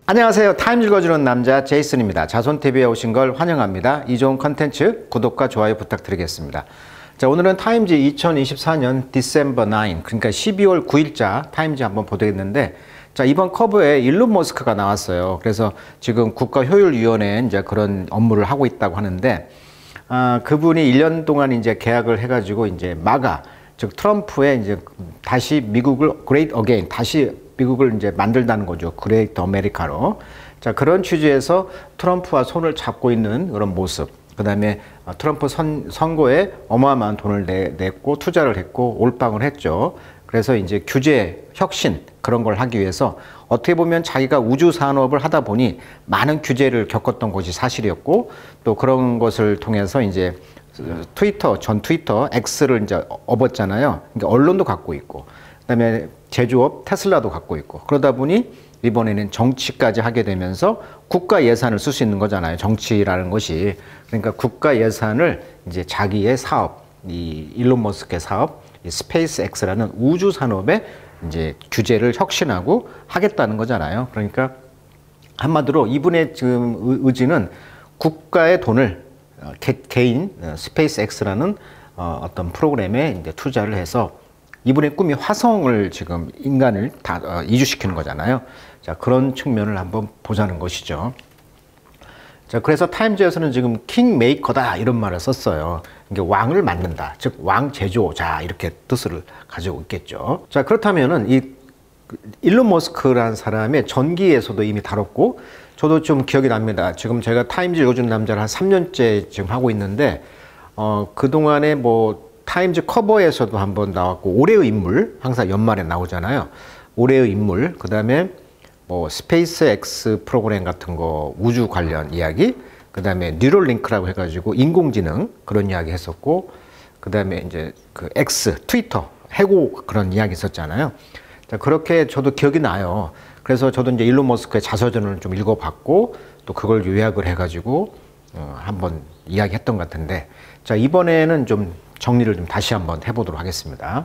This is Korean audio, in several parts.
안녕하세요. 타임 읽어주는 남자 제이슨입니다. 자손TV에 오신 걸 환영합니다. 이 좋은 컨텐츠 구독과 좋아요 부탁드리겠습니다. 자, 오늘은 타임지 2024년 디셈버 9, 그러니까 12월 9일자 타임지 한번 보겠는데, 자, 이번 커버에 일론 머스크가 나왔어요. 그래서 지금 국가효율위원회에 이제 그런 업무를 하고 있다고 하는데, 그분이 1년 동안 이제 계약을 해가지고 이제 마가, 즉 트럼프의 이제 다시 미국을 Great Again, 다시 미국을 이제 만들다는 거죠. 그레이트 아메리카로. 자, 그런 취지에서 트럼프와 손을 잡고 있는 그런 모습. 그 다음에 트럼프 선거에 어마어마한 돈을 냈고 투자를 했고 올빵을 했죠. 그래서 이제 규제 혁신 그런 걸 하기 위해서 어떻게 보면 자기가 우주 산업을 하다 보니 많은 규제를 겪었던 것이 사실이었고, 또 그런 것을 통해서 이제 전 트위터 X를 이제 업었잖아요. 그러니까 언론도 갖고 있고, 그다음에 제조업 테슬라도 갖고 있고, 그러다 보니 이번에는 정치까지 하게 되면서 국가 예산을 쓸 수 있는 거잖아요. 정치라는 것이. 그러니까 국가 예산을 이제 자기의 사업, 이 일론 머스크의 사업, 이 스페이스 X라는 우주 산업에 이제 규제를 혁신하고 하겠다는 거잖아요. 그러니까 한마디로 이분의 지금 의지는 국가의 돈을 개인 스페이스 X라는 어떤 프로그램에 이제 투자를 해서 이분의 꿈이 화성을 지금 인간을 다 이주시키는 거잖아요. 자, 그런 측면을 한번 보자는 것이죠. 자, 그래서 타임즈에서는 지금 킹메이커다 이런 말을 썼어요. 이게 왕을 만든다, 즉 왕 제조자 이렇게 뜻을 가지고 있겠죠. 자, 그렇다면은 이 일론 머스크라는 사람의 전기에서도 이미 다뤘고, 저도 좀 기억이 납니다. 지금 제가 타임즈 읽어주는 남자를 한 3년째 지금 하고 있는데, 그동안에 뭐 타임즈 커버에서도 한번 나왔고, 올해의 인물 항상 연말에 나오잖아요. 올해의 인물, 그 다음에 뭐 스페이스 X 프로그램 같은 거 우주 관련 이야기, 그 다음에 뉴럴링크라고 해가지고 인공지능 그런 이야기 했었고, 그 다음에 이제 그 X 트위터 해고 그런 이야기 있었잖아요. 자, 그렇게 저도 기억이 나요. 그래서 저도 이제 일론 머스크의 자서전을 좀 읽어봤고, 또 그걸 요약을 해가지고 한번 이야기했던 것 같은데, 자, 이번에는 좀 정리를 좀 다시 한번 해보도록 하겠습니다.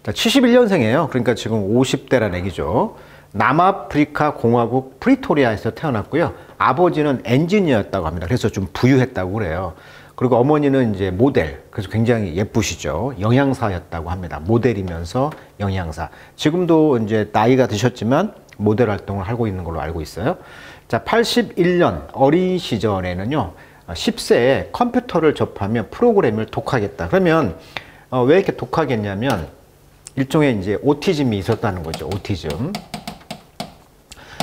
자, 71년생이에요. 그러니까 지금 50대란 얘기죠. 남아프리카 공화국 프리토리아에서 태어났고요. 아버지는 엔지니어였다고 합니다. 그래서 좀 부유했다고 그래요. 그리고 어머니는 이제 모델, 그래서 굉장히 예쁘시죠. 영양사였다고 합니다. 모델이면서 영양사. 지금도 이제 나이가 드셨지만 모델 활동을 하고 있는 걸로 알고 있어요. 자, 81년 어린 시절에는요, 10세에 컴퓨터를 접하면 프로그램을 독하겠다. 그러면 왜 이렇게 독하겠냐면 일종의 이제 오티즘이 있었다는 거죠. 오티즘.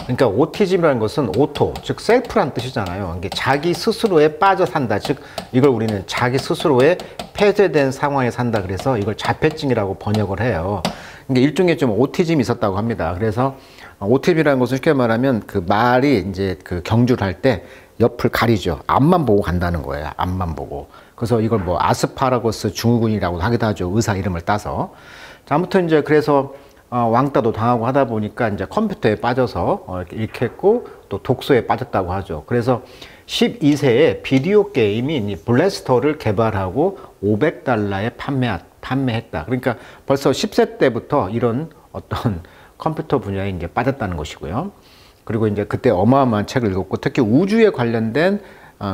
그러니까 오티즘이라는 것은 오토, 즉 셀프란 뜻이잖아요. 이게 자기 스스로에 빠져 산다. 즉 이걸 우리는 자기 스스로에 폐쇄된 상황에 산다. 그래서 이걸 자폐증이라고 번역을 해요. 그러니까 일종의 좀 오티즘이 있었다고 합니다. 그래서 오티즘이라는 것은 쉽게 말하면 그 말이 이제 그 경주를 할 때 옆을 가리죠. 앞만 보고 간다는 거예요. 앞만 보고. 그래서 이걸 뭐 아스파라거스 증후군이라고 하기도 하죠. 의사 이름을 따서. 자, 아무튼 이제 그래서 왕따도 당하고 하다 보니까 이제 컴퓨터에 빠져서 이렇게 했고, 또 독서에 빠졌다고 하죠. 그래서 12세에 비디오 게임인 블래스터를 개발하고 $500에 판매했다. 그러니까 벌써 10세 때부터 이런 어떤 컴퓨터 분야에 이제 빠졌다는 것이고요. 그리고 이제 그때 어마어마한 책을 읽었고, 특히 우주에 관련된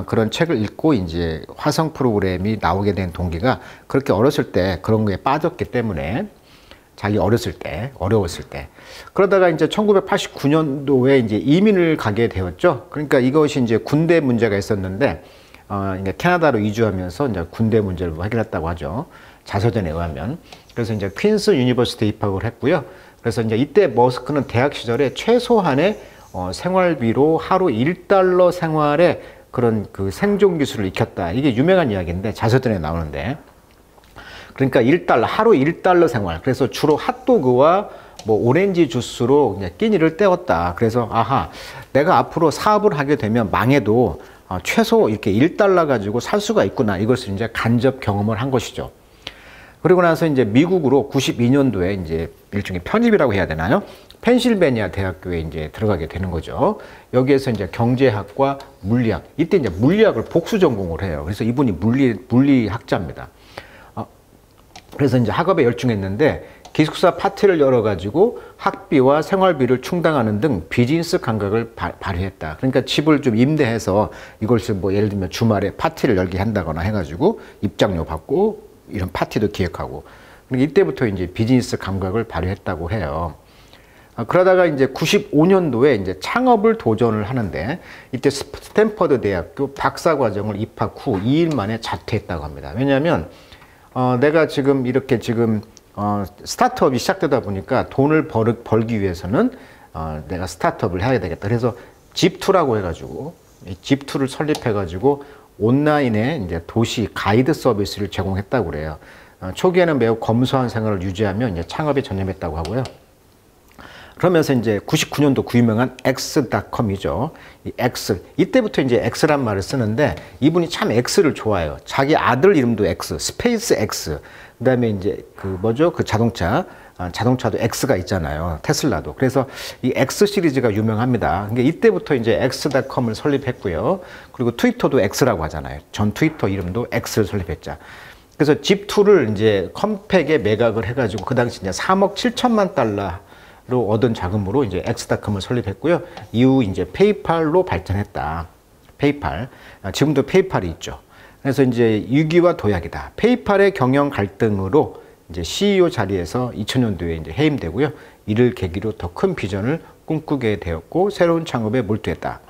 그런 책을 읽고 이제 화성 프로그램이 나오게 된 동기가 그렇게 어렸을 때 그런 거에 빠졌기 때문에, 자기 어렸을 때, 어려웠을 때. 그러다가 이제 1989년도에 이제 이민을 가게 되었죠. 그러니까 이것이 이제 군대 문제가 있었는데, 이제 캐나다로 이주하면서 이제 군대 문제를 해결했다고 하죠. 자서전에 의하면. 그래서 이제 퀸스 유니버시티에 입학을 했고요. 그래서 이제 이때 머스크는 대학 시절에 최소한의 생활비로 하루 $1 생활에 그런 그 생존 기술을 익혔다. 이게 유명한 이야기인데, 자서전에 나오는데. 그러니까 하루 $1 생활. 그래서 주로 핫도그와 뭐 오렌지 주스로 그냥 끼니를 때웠다. 그래서 아하, 내가 앞으로 사업을 하게 되면 망해도 최소 이렇게 $1 가지고 살 수가 있구나. 이것을 이제 간접 경험을 한 것이죠. 그리고 나서 이제 미국으로 92년도에 이제 일종의 편입이라고 해야 되나요? 펜실베니아 대학교에 이제 들어가게 되는 거죠. 여기에서 이제 경제학과 물리학. 이때 이제 물리학을 복수 전공을 해요. 그래서 이분이 물리학자입니다. 그래서 이제 학업에 열중했는데 기숙사 파티를 열어가지고 학비와 생활비를 충당하는 등 비즈니스 감각을 발휘했다. 그러니까 집을 좀 임대해서 이것을 뭐 예를 들면 주말에 파티를 열게 한다거나 해가지고 입장료 받고 이런 파티도 기획하고. 그러니까 이때부터 이제 비즈니스 감각을 발휘했다고 해요. 그러다가 이제 95년도에 이제 창업을 도전을 하는데 이때 스탠퍼드 대학교 박사 과정을 입학 후 2일 만에 자퇴했다고 합니다. 왜냐하면 내가 지금 이렇게 지금 스타트업이 시작되다 보니까 돈을 벌기 위해서는 내가 스타트업을 해야 되겠다. 그래서 집2라고 해가지고 집2를 설립해가지고 온라인에 이제 도시 가이드 서비스를 제공했다고 그래요. 초기에는 매우 검소한 생활을 유지하며 이제 창업에 전념했다고 하고요. 그러면서 이제 99년도 그 유명한 X.com이죠. 이 X. 이때부터 이제 X란 말을 쓰는데 이분이 참 X를 좋아해요. 자기 아들 이름도 X, 스페이스 X. 그 다음에 이제 그 뭐죠? 그 자동차도 X가 있잖아요. 테슬라도. 그래서 이 X 시리즈가 유명합니다. 그러니까 이때부터 이제 X.com을 설립했고요. 그리고 트위터도 X라고 하잖아요. 전 트위터 이름도 X를 설립했자. 그래서 집2를 이제 컴팩에 매각을 해가지고 그 당시 이제 3억 7천만 달러로 얻은 자금으로 이제 X.com을 설립했고요. 이후 이제 페이팔로 발전했다. 페이팔. 지금도 페이팔이 있죠. 그래서 이제 위기와 도약이다. 페이팔의 경영 갈등으로 이제 CEO 자리에서 2000년도에 이제 해임되고요. 이를 계기로 더 큰 비전을 꿈꾸게 되었고 새로운 창업에 몰두했다.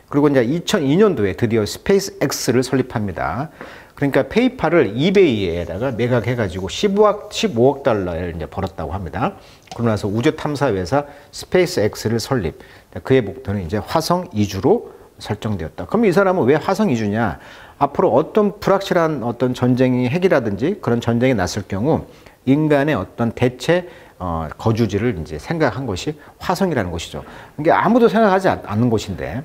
그리고 이제 2002년도에 드디어 스페이스 X를 설립합니다. 그러니까 페이팔을 이베이에다가 매각해가지고 15억 달러를 이제 벌었다고 합니다. 그러고 나서 우주 탐사 회사 스페이스 X를 설립. 그의 목표는 이제 화성 이주로 설정되었다. 그럼 이 사람은 왜 화성 이주냐? 앞으로 어떤 불확실한 어떤 전쟁이 핵이라든지 그런 전쟁이 났을 경우 인간의 어떤 대체 거주지를 이제 생각한 것이 화성이라는 것이죠. 이게 아무도 생각하지 않는 곳인데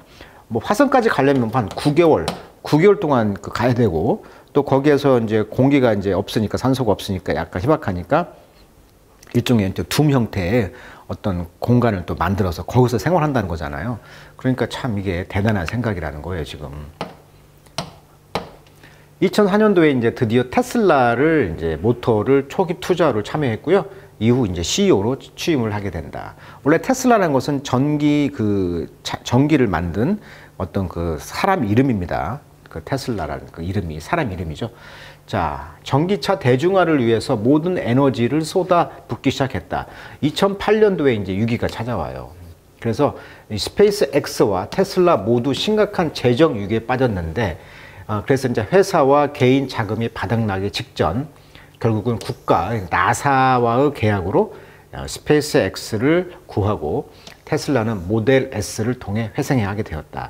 뭐 화성까지 가려면 한 9개월 동안 가야 되고 또 거기에서 이제 공기가 이제 없으니까 산소가 없으니까 약간 희박하니까 일종의 둠 형태의 어떤 공간을 또 만들어서 거기서 생활한다는 거잖아요. 그러니까 참 이게 대단한 생각이라는 거예요, 지금. 2004년도에 이제 드디어 테슬라를 이제 모터를 초기 투자로 참여했고요. 이후 이제 CEO로 취임을 하게 된다. 원래 테슬라라는 것은 전기를 만든 어떤 그 사람 이름입니다. 그 테슬라라는 그 이름이 사람 이름이죠. 자, 전기차 대중화를 위해서 모든 에너지를 쏟아붓기 시작했다. 2008년도에 이제 위기가 찾아와요. 그래서 이 스페이스 X와 테슬라 모두 심각한 재정 위기에 빠졌는데, 그래서 이제 회사와 개인 자금이 바닥나기 직전, 결국은 국가, 나사와의 계약으로 스페이스 X를 구하고 테슬라는 모델 S를 통해 회생하게 되었다.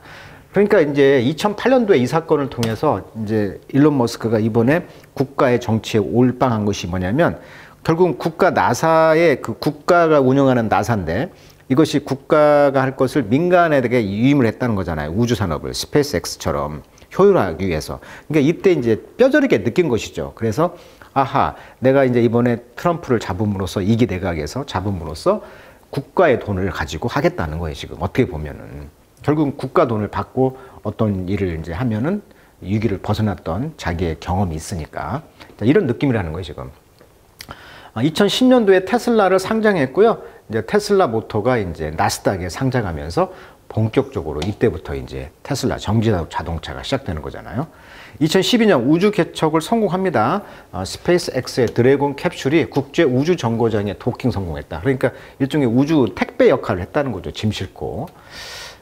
그러니까 이제 2008년도에 이 사건을 통해서 이제 일론 머스크가 이번에 국가의 정치에 올빵한 것이 뭐냐면 결국 국가 나사의 그 국가가 운영하는 나사인데 이것이 국가가 할 것을 민간에게 위임을 했다는 거잖아요. 우주 산업을 스페이스 X처럼 효율화하기 위해서. 그러니까 이때 이제 뼈저리게 느낀 것이죠. 그래서 아하, 내가 이제 이번에 트럼프를 잡음으로써 이기 내각에서 잡음으로써 국가의 돈을 가지고 하겠다는 거예요. 지금 어떻게 보면은. 결국 국가 돈을 받고 어떤 일을 이제 하면은 위기를 벗어났던 자기의 경험이 있으니까 이런 느낌이라는 거예요, 지금. 2010년도에 테슬라를 상장했고요. 이제 테슬라 모터가 이제 나스닥에 상장하면서 본격적으로 이때부터 이제 테슬라 전기 자동차가 시작되는 거잖아요. 2012년 우주 개척을 성공합니다. 스페이스 X의 드래곤 캡슐이 국제 우주 정거장에 도킹 성공했다. 그러니까 일종의 우주 택배 역할을 했다는 거죠. 짐 싣고.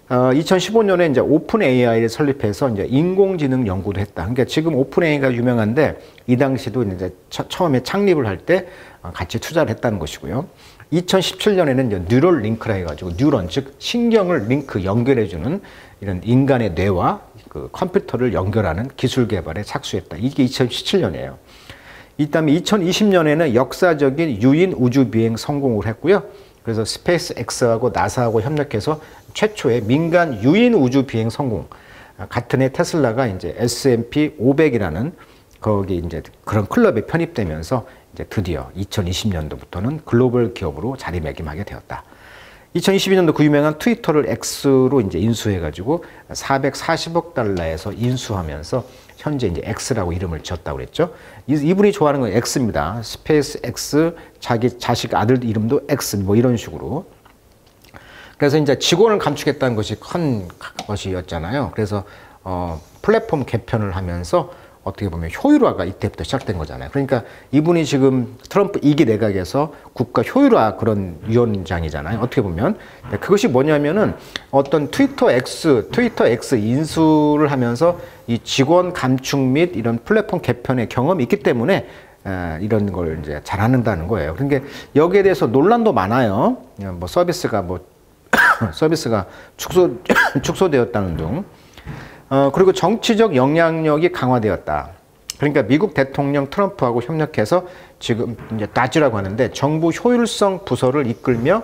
2015년에 이제 오픈 AI를 설립해서 이제 인공지능 연구도 했다. 그러니까 지금 오픈 AI가 유명한데 이 당시도 이제 처음에 창립을 할 때 같이 투자를 했다는 것이고요. 2017년에는 이제 뉴럴 링크라 해가지고 뉴런 즉 신경을 링크 연결해주는 이런 인간의 뇌와 그 컴퓨터를 연결하는 기술 개발에 착수했다. 이게 2017년이에요. 이다음에 2020년에는 역사적인 유인 우주 비행 성공을 했고요. 그래서 스페이스 X하고 나사하고 협력해서 최초의 민간 유인 우주 비행 성공. 같은 해 테슬라가 이제 S&P 500이라는 거기 이제 그런 클럽에 편입되면서 이제 드디어 2020년도부터는 글로벌 기업으로 자리매김하게 되었다. 2022년도 그 유명한 트위터를 X로 이제 인수해가지고 440억 달러에서 인수하면서 현재 이제 X라고 이름을 지었다고 그랬죠. 이분이 좋아하는 건 X입니다. 스페이스 X, 자기 자식 아들 이름도 X, 뭐 이런 식으로. 그래서 이제 직원을 감축했다는 것이 큰 것이었잖아요. 그래서 플랫폼 개편을 하면서 어떻게 보면 효율화가 이때부터 시작된 거잖아요. 그러니까 이분이 지금 트럼프 2기 내각에서 국가 효율화 그런 위원장이잖아요. 어떻게 보면. 그것이 뭐냐면은 어떤 트위터 X 인수를 하면서 이 직원 감축 및 이런 플랫폼 개편의 경험이 있기 때문에 이런 걸 이제 잘하는다는 거예요. 그러니까 여기에 대해서 논란도 많아요. 뭐 서비스가 축소되었다는 등. 그리고 정치적 영향력이 강화되었다. 그러니까 미국 대통령 트럼프하고 협력해서 지금 이제 다지라고 하는데 정부 효율성 부서를 이끌며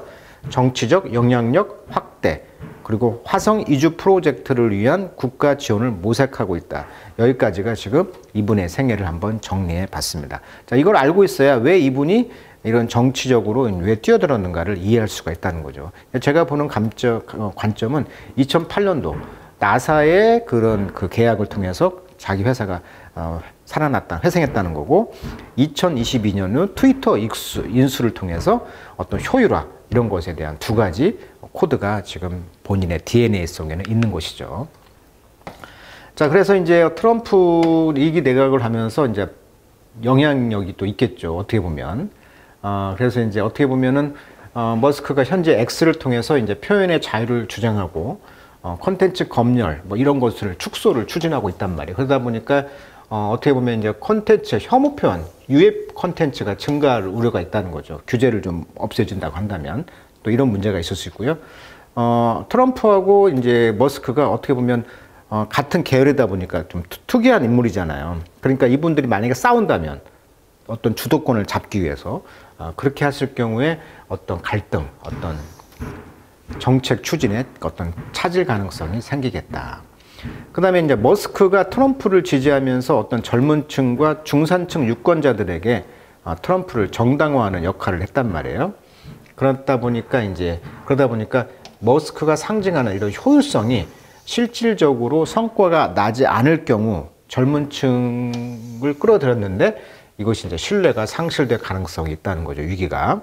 정치적 영향력 확대, 그리고 화성 이주 프로젝트를 위한 국가 지원을 모색하고 있다. 여기까지가 지금 이분의 생애를 한번 정리해 봤습니다. 자, 이걸 알고 있어야 왜 이분이 이런 정치적으로 왜 뛰어들었는가를 이해할 수가 있다는 거죠. 제가 보는 관점은 2008년도 나사의 그런 그 계약을 통해서 자기 회사가 회생했다는 거고, 2022년 후 트위터 인수를 통해서 어떤 효율화 이런 것에 대한 두 가지 코드가 지금 본인의 DNA 속에는 있는 것이죠. 자, 그래서 이제 트럼프 2기 내각을 하면서 이제 영향력이 또 있겠죠. 어떻게 보면. 그래서 이제 어떻게 보면은 머스크가 현재 X를 통해서 이제 표현의 자유를 주장하고 콘텐츠 검열 뭐 이런 것을 축소를 추진하고 있단 말이에요. 그러다 보니까 어떻게 보면 이제 콘텐츠 혐오 표현, 유입 콘텐츠가 증가할 우려가 있다는 거죠. 규제를 좀 없애진다고 한다면 또 이런 문제가 있을 수 있고요. 트럼프하고 이제 머스크가 어떻게 보면 같은 계열이다 보니까 좀 특이한 인물이잖아요. 그러니까 이분들이 만약에 싸운다면 어떤 주도권을 잡기 위해서 그렇게 했을 경우에 어떤 갈등, 어떤 정책 추진에 어떤 차질 가능성이 생기겠다. 그 다음에 이제 머스크가 트럼프를 지지하면서 어떤 젊은 층과 중산층 유권자들에게 트럼프를 정당화하는 역할을 했단 말이에요. 그러다 보니까 머스크가 상징하는 이런 효율성이 실질적으로 성과가 나지 않을 경우 젊은 층을 끌어들였는데 이것이 이제 신뢰가 상실될 가능성이 있다는 거죠, 위기가.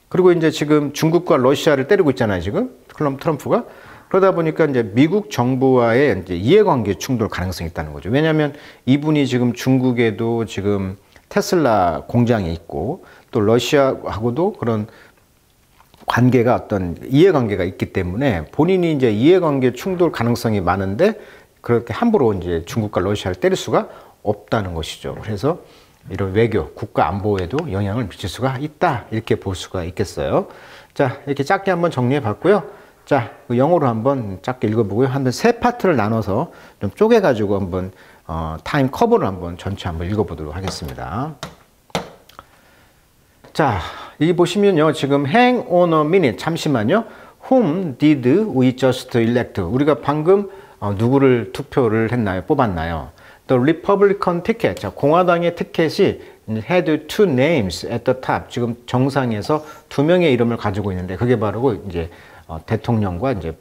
그리고 이제 지금 중국과 러시아를 때리고 있잖아요, 지금. 트럼프가. 그러다 보니까 이제 미국 정부와의 이제 이해관계 충돌 가능성이 있다는 거죠. 왜냐하면 이분이 지금 중국에도 지금 테슬라 공장이 있고 또 러시아하고도 그런 관계가 어떤 이해관계가 있기 때문에 본인이 이제 이해관계 충돌 가능성이 많은데 그렇게 함부로 이제 중국과 러시아를 때릴 수가 없다는 것이죠. 그래서 이런 외교, 국가 안보에도 영향을 미칠 수가 있다. 이렇게 볼 수가 있겠어요. 자, 이렇게 짧게 한번 정리해 봤고요. 자, 영어로 한번 짧게 읽어보고요. 한번 세 파트를 나눠서 좀 쪼개가지고 한번 타임 커버를 한번 전체 한번 읽어보도록 하겠습니다. 자, 여기 보시면요. 지금 hang on a minute. 잠시만요. Whom did we just elect? 우리가 방금 누구를 투표를 했나요? 뽑았나요? The Republican ticket. 자, 공화당의 티켓이 had two names at the top. 지금 정상에서 두 명의 이름을 가지고 있는데 그게 바로 이제 대통령과 이제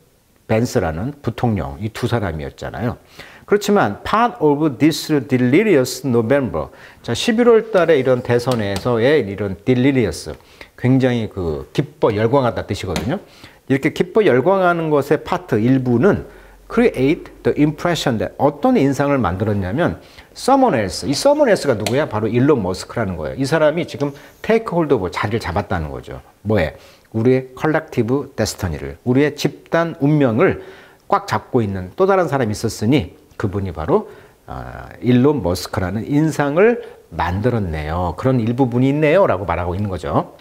벤스라는 부통령 이 두 사람이었잖아요. 그렇지만 part of this delirious November. 자, 11월 달에 이런 대선에서의 이런 delirious 굉장히 그 기뻐 열광하다 뜻이거든요. 이렇게 기뻐 열광하는 것의 파트 일부는 create the impression that 어떤 인상을 만들었냐면 someone else. 이 someone else가 누구야? 바로 일론 머스크라는 거예요. 이 사람이 지금 take hold of 자리를 잡았다는 거죠. 뭐에? 우리의 collective destiny를, 우리의 집단 운명을 꽉 잡고 있는 또 다른 사람이 있었으니 그분이 바로 일론 머스크라는 인상을 만들었네요. 그런 일부분이 있네요. 라고 말하고 있는 거죠.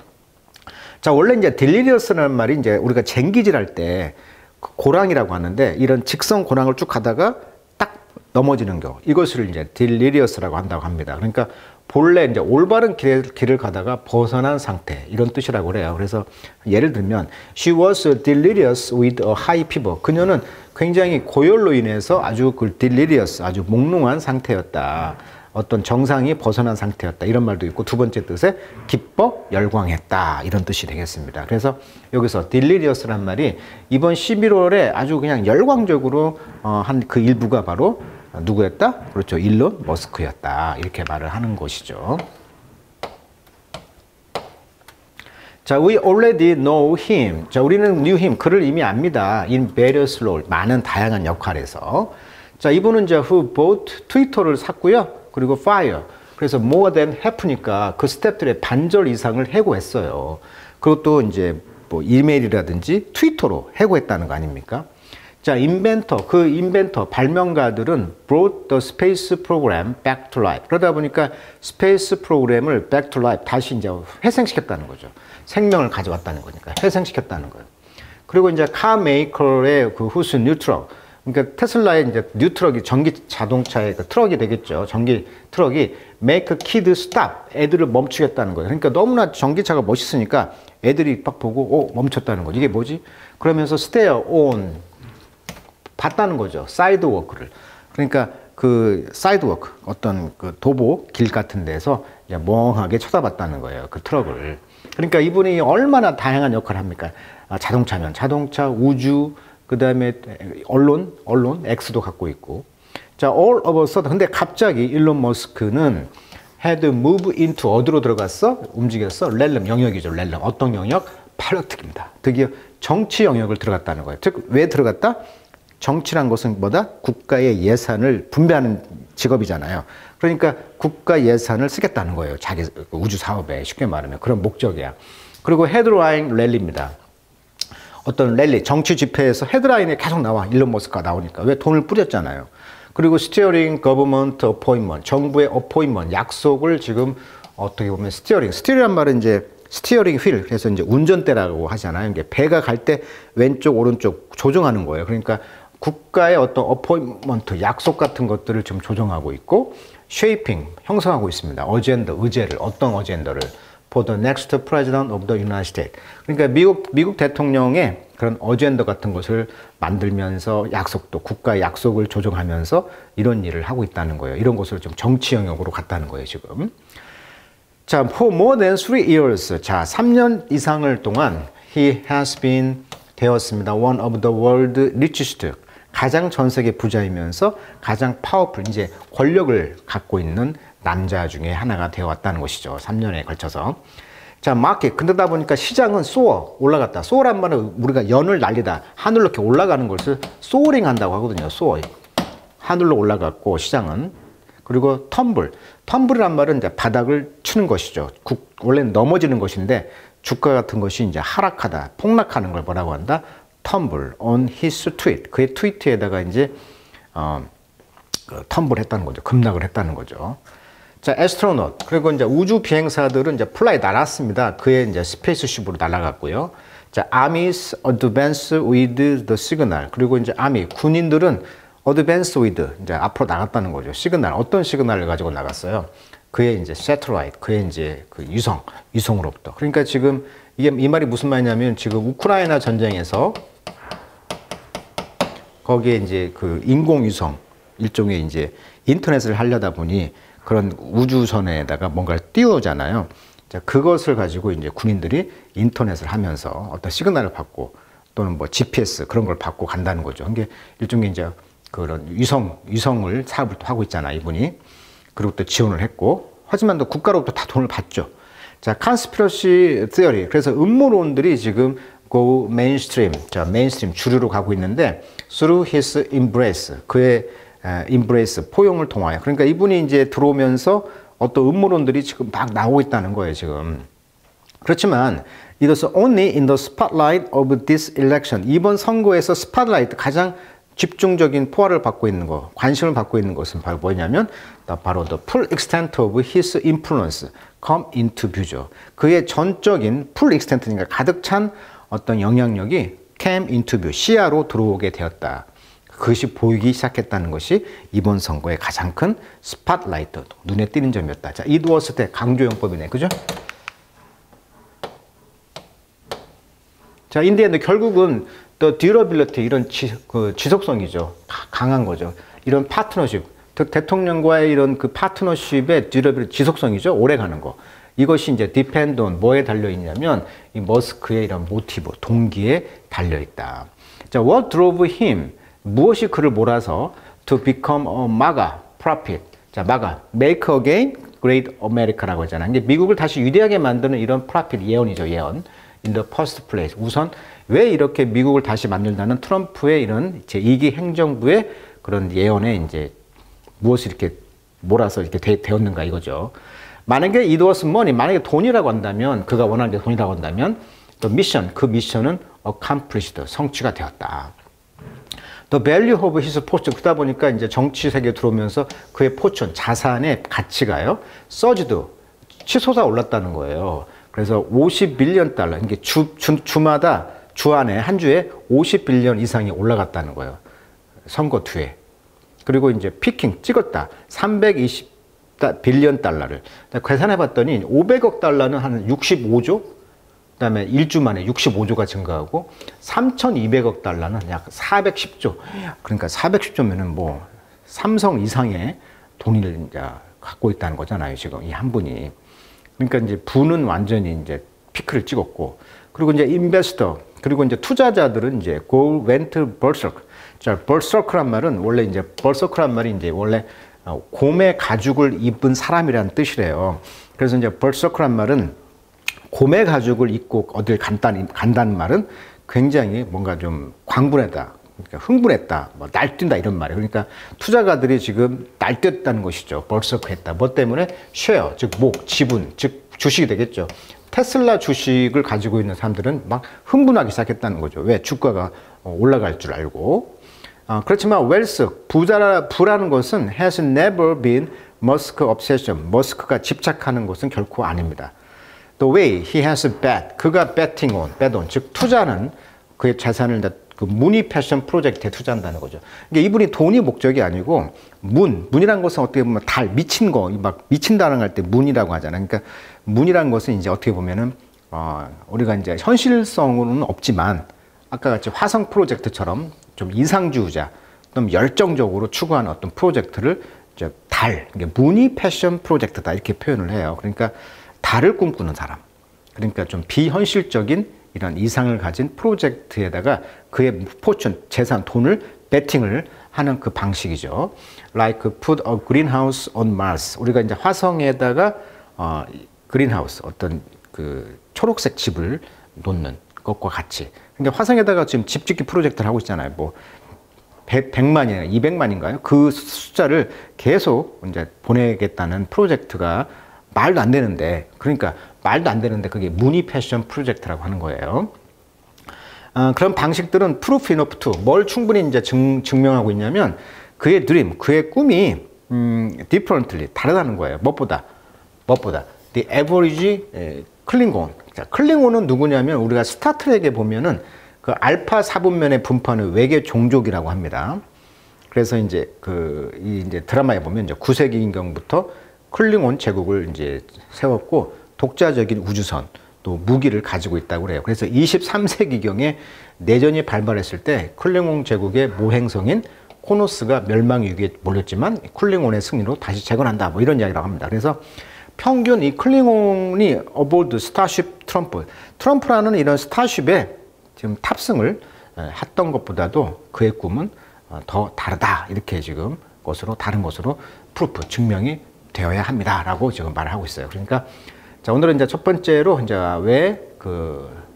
자, 원래 이제 delirious라는 말이 이제 우리가 쟁기질 할 때 고랑이라고 하는데 이런 직선 고랑을 쭉 가다가 딱 넘어지는 경우 이것을 이제 delirious라고 한다고 합니다. 그러니까 본래 이제 올바른 길을 가다가 벗어난 상태 이런 뜻이라고 그래요. 그래서 예를 들면 she was delirious with a high fever. 그녀는 굉장히 고열로 인해서 아주 그 delirious 아주 몽롱한 상태였다. 어떤 정상이 벗어난 상태였다. 이런 말도 있고 두 번째 뜻에 기뻐 열광했다. 이런 뜻이 되겠습니다. 그래서 여기서 delirious란 말이 이번 11월에 아주 그냥 열광적으로 한 그 일부가 바로 누구였다? 그렇죠. 일론 머스크였다. 이렇게 말을 하는 것이죠. 자, we already know him. 자, 우리는 knew him. 그를 이미 압니다. In various roles. 많은 다양한 역할에서. 자, 이분은 이제 who bought 트위터를 샀고요. 그리고 fire. 그래서 more than half니까 그 스태프들의 반절 이상을 해고했어요. 그리고 또 이제 뭐 이메일이라든지 트위터로 해고했다는 거 아닙니까? 자, 인벤터, 발명가들은 brought the space program back to life. 그러다 보니까 스페이스 프로그램을 back to life, 다시 이제 회생시켰다는 거죠. 생명을 가져왔다는 거니까 회생시켰다는 거예요. 그리고 이제 카메이커의 그 후스 뉴트럭, 그러니까 테슬라의 이제 뉴트럭이 전기 자동차의 그 트럭이 되겠죠. 전기 트럭이 make a kid stop, 애들을 멈추겠다는 거예요. 그러니까 너무나 전기차가 멋있으니까 애들이 딱 보고 멈췄다는 거죠. 이게 뭐지? 그러면서 stare on, 봤다는 거죠. 사이드워크를. 그러니까 그 사이드워크, 어떤 그 도보 길 같은 데서 멍하게 쳐다봤다는 거예요. 그 트럭을. 그러니까 이분이 얼마나 다양한 역할을 합니까? 자동차면 자동차, 우주, 그 다음에 언론, X도 갖고 있고. 자, all of a sudden. 근데 갑자기 일론 머스크는 had moved into 어디로 들어갔어? 움직였어? 렐름 영역이죠. 렐름. 어떤 영역? 팔로틱입니다. 드디어 정치 영역을 들어갔다는 거예요. 즉, 왜 들어갔다? 정치란 것은 뭐다? 국가의 예산을 분배하는 직업이잖아요. 그러니까 국가 예산을 쓰겠다는 거예요. 자기 우주 사업에 쉽게 말하면 그런 목적이야. 그리고 헤드라인 랠리입니다. 어떤 랠리, 정치 집회에서 헤드라인에 계속 나와. 일론 머스크가 나오니까. 왜? 돈을 뿌렸잖아요. 그리고 스티어링 거버먼트 어포인먼트, 정부의 어포인먼트, 약속을 지금 어떻게 보면 스티어링이란 말은 이제 스티어링 휠, 그래서 이제 운전대라고 하잖아요. 이게 배가 갈 때 왼쪽, 오른쪽 조정하는 거예요. 그러니까 국가의 어떤 어포인먼트, 약속 같은 것들을 지금 조정하고 있고, 쉐이핑, 형성하고 있습니다. 의제를, 어떤 어젠더를. For the next president of the United States. 그러니까 미국 대통령의 그런 어젠더 같은 것을 만들면서 약속도, 국가의 약속을 조정하면서 이런 일을 하고 있다는 거예요. 이런 것을 좀 정치 영역으로 갔다는 거예요, 지금. 자, for more than 3 years. 자, 3년 이상을 동안 he has been 되었습니다. One of the world richest. 가장 전 세계 부자이면서 가장 파워풀, 이제 권력을 갖고 있는 남자 중에 하나가 되어 왔다는 것이죠. 3년에 걸쳐서. 자, 마켓. 그러다 보니까 시장은 소어, 올라갔다. 소어란 말은 우리가 연을 날리다. 하늘로 이렇게 올라가는 것을 소어링 한다고 하거든요. 소어. 하늘로 올라갔고, 시장은. 그리고 텀블이란 말은 이제 바닥을 치는 것이죠. 원래는 넘어지는 것인데, 주가 같은 것이 이제 하락하다, 폭락하는 걸 뭐라고 한다? 텀블 on his tweet. 그의 트위트에다가 이제 텀블 했다는 거죠. 급락을 했다는 거죠. 자, 애스트로넛. 그리고 이제 우주 비행사들은 이제 플라이 날았습니다. 그의 이제 스페이스쉽으로 날아갔고요. 자, armies advance with the signal. 그리고 이제 아미 군인들은 advance with 이제 앞으로 나갔다는 거죠. 시그널. 어떤 시그널을 가지고 나갔어요? 그의 이제 새틀라이트, 그의 이제 그 위성으로부터. 그러니까 지금 이 말이 무슨 말이냐면 지금 우크라이나 전쟁에서 거기에 이제 그 인공위성 일종의 이제 인터넷을 하려다 보니 그런 우주선에다가 뭔가를 띄우잖아요. 자, 그것을 가지고 이제 군인들이 인터넷을 하면서 어떤 시그널을 받고 또는 뭐 GPS 그런 걸 받고 간다는 거죠. 이게 일종의 이제 그런 위성을 사업을 또 하고 있잖아, 이분이. 그리고 또 지원을 했고, 하지만 또 국가로부터 다 돈을 받죠. 자, conspiracy theory. 그래서 음모론들이 지금 go mainstream. 자, 메인스트림 주류로 가고 있는데, through his embrace. 그의 embrace, 포용을 통하여. 그러니까 이분이 이제 들어오면서 어떤 음모론들이 지금 막 나오고 있다는 거예요, 지금. 그렇지만, it was only in the spotlight of this election. 이번 선거에서 스팟라이트, 가장 집중적인 포화를 받고 있는 거, 관심을 받고 있는 것은 바로 뭐냐면 바로 the full extent of his influence come into view죠. 그의 전적인 full extent니까 가득 찬 어떤 영향력이 came into view, 시야로 들어오게 되었다. 그것이 보이기 시작했다는 것이 이번 선거의 가장 큰 스팟라이트, 눈에 띄는 점이었다. 자, it was 때 강조용법이네, 그죠? 자, 인디언도 결국은 또 듀러빌리티, 이런 지속성이죠. 강한 거죠. 이런 파트너십, 대통령과의 이런 그 파트너십의 듀러빌리티, 지속성이죠. 오래 가는 거. 이것이 이제 디펜드 온 뭐에 달려 있냐면 이 머스크의 이런 모티브, 동기에 달려 있다. 자, what drove him? 무엇이 그를 몰아서 to become a MAGA prophet. 자, MAGA, Make Again Great America라고 하잖아요. 이게 미국을 다시 위대하게 만드는 이런 프로핏 예언이죠, 예언. In the first place. 우선 왜 이렇게 미국을 다시 만든다는 트럼프의 이런 제2기 행정부의 그런 예언에 이제 무엇을 이렇게 몰아서 이렇게 되었는가 이거죠. 만약에 it was money, 만약에 돈이라고 한다면, 그가 원하는 게 돈이라고 한다면, the mission, 그 미션은 accomplished, 성취가 되었다. The value of his fortune, 그러다 보니까 이제 정치 세계에 들어오면서 그의 포춘, 자산의 가치가요, surged, 치솟아 올랐다는 거예요. 그래서 50빌리언 달러, 이게 주마다, 주 안에, 한 주에 50빌리언 이상이 올라갔다는 거예요. 선거 뒤에. 그리고 이제 피킹, 찍었다. 320빌리언 달러를. 계산해 봤더니 500억 달러는 한 65조? 그 다음에 일주 만에 65조가 증가하고 3,200억 달러는 약 410조. 그러니까 410조면은 뭐 삼성 이상의 돈을 이제 갖고 있다는 거잖아요. 지금 이 한 분이. 그러니까 이제 부는 완전히 이제 피크를 찍었고, 그리고 이제 인베스터, 그리고 이제 투자자들은 이제 go went berserk. 자, berserk란 말은 원래 이제 berserk란 말이 이제 원래 곰의 가죽을 입은 사람이라는 뜻이래요. 그래서 이제 berserk란 말은 곰의 가죽을 입고 어딜 간다는 말은 굉장히 뭔가 좀 광분했다, 그러니까 흥분했다, 뭐 날뛴다 이런 말이에요. 그러니까 투자가들이 지금 날뛰었다는 것이죠. 벌썩했다. 뭐 때문에 쉐어, 즉 지분, 즉 주식이 되겠죠. 테슬라 주식을 가지고 있는 사람들은 막 흥분하기 시작했다는 거죠. 왜? 주가가 올라갈 줄 알고. 그렇지만 웰스, 부라는 것은 has never been Musk obsession. 머스크가 집착하는 것은 결코 아닙니다. The way he has bet, 그가 betting on, 즉 투자는 그의 자산을 그 무늬 패션 프로젝트에 투자한다는 거죠. 그러니까 이분이 돈이 목적이 아니고 문이라는 것은 어떻게 보면 미친 거, 막 미친다는 할 때 문이라고 하잖아요. 그러니까 문이라는 것은 이제 어떻게 보면은 우리가 이제 현실성으로는 없지만 아까 같이 화성 프로젝트처럼 좀 이상주의자, 좀 열정적으로 추구하는 어떤 프로젝트를 이제 그러니까 무늬 패션 프로젝트다 이렇게 표현을 해요. 그러니까 달을 꿈꾸는 사람. 그러니까 좀 비현실적인 이런 이상을 가진 프로젝트에다가 그의 포춘, 재산, 돈을 베팅을 하는 그 방식이죠. Like put a greenhouse on Mars. 우리가 이제 화성에다가 그린하우스, 어떤 그 초록색 집을 놓는 것과 같이. 그러니까 화성에다가 지금 집 짓기 프로젝트를 하고 있잖아요. 뭐 100만이나 200만인가요? 그 숫자를 계속 이제 보내겠다는 프로젝트가 말도 안 되는데, 그러니까 말도 안 되는데 그게 무늬 패션 프로젝트라고 하는 거예요. 그런 방식들은 proof enough to, 뭘 충분히 이제 증명하고 있냐면 그의 드림, 그의 꿈이 differently, 다르다는 거예요. 무엇보다 the average 클링곤. 자, 클링곤은 누구냐면 우리가 스타트rek에 보면은 그 알파 4분면에 분포하는 외계 종족이라고 합니다. 그래서 이제 이제 드라마에 보면 이제 9세기경부터 클링온 제국을 이제 세웠고 독자적인 우주선 또 무기를 가지고 있다고 그래요. 그래서 23세기경에 내전이 발발했을 때 클링온 제국의 모행성인 코노스가 멸망 위기에 몰렸지만 클링온의 승리로 다시 재건한다. 뭐 이런 이야기라고 합니다. 그래서 평균 이 클링온이 aboard 스타쉽 트럼프라는 이런 스타쉽에 지금 탑승을 했던 것보다도 그의 꿈은 더 다르다. 이렇게 지금 다른 것으로 프루프, 증명이 되어야 합니다라고 지금 말을 하고 있어요. 그러니까 자, 오늘은 이제 첫 번째로 이제 왜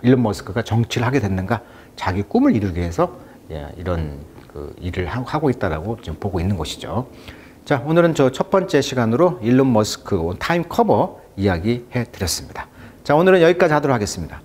일론 머스크가 정치를 하게 됐는가, 자기 꿈을 이루기 위해서 이런 일을 하고 있다라고 지금 보고 있는 것이죠. 자, 오늘은 저 첫 번째 시간으로 일론 머스크 타임 커버 이야기 해드렸습니다. 자, 오늘은 여기까지 하도록 하겠습니다.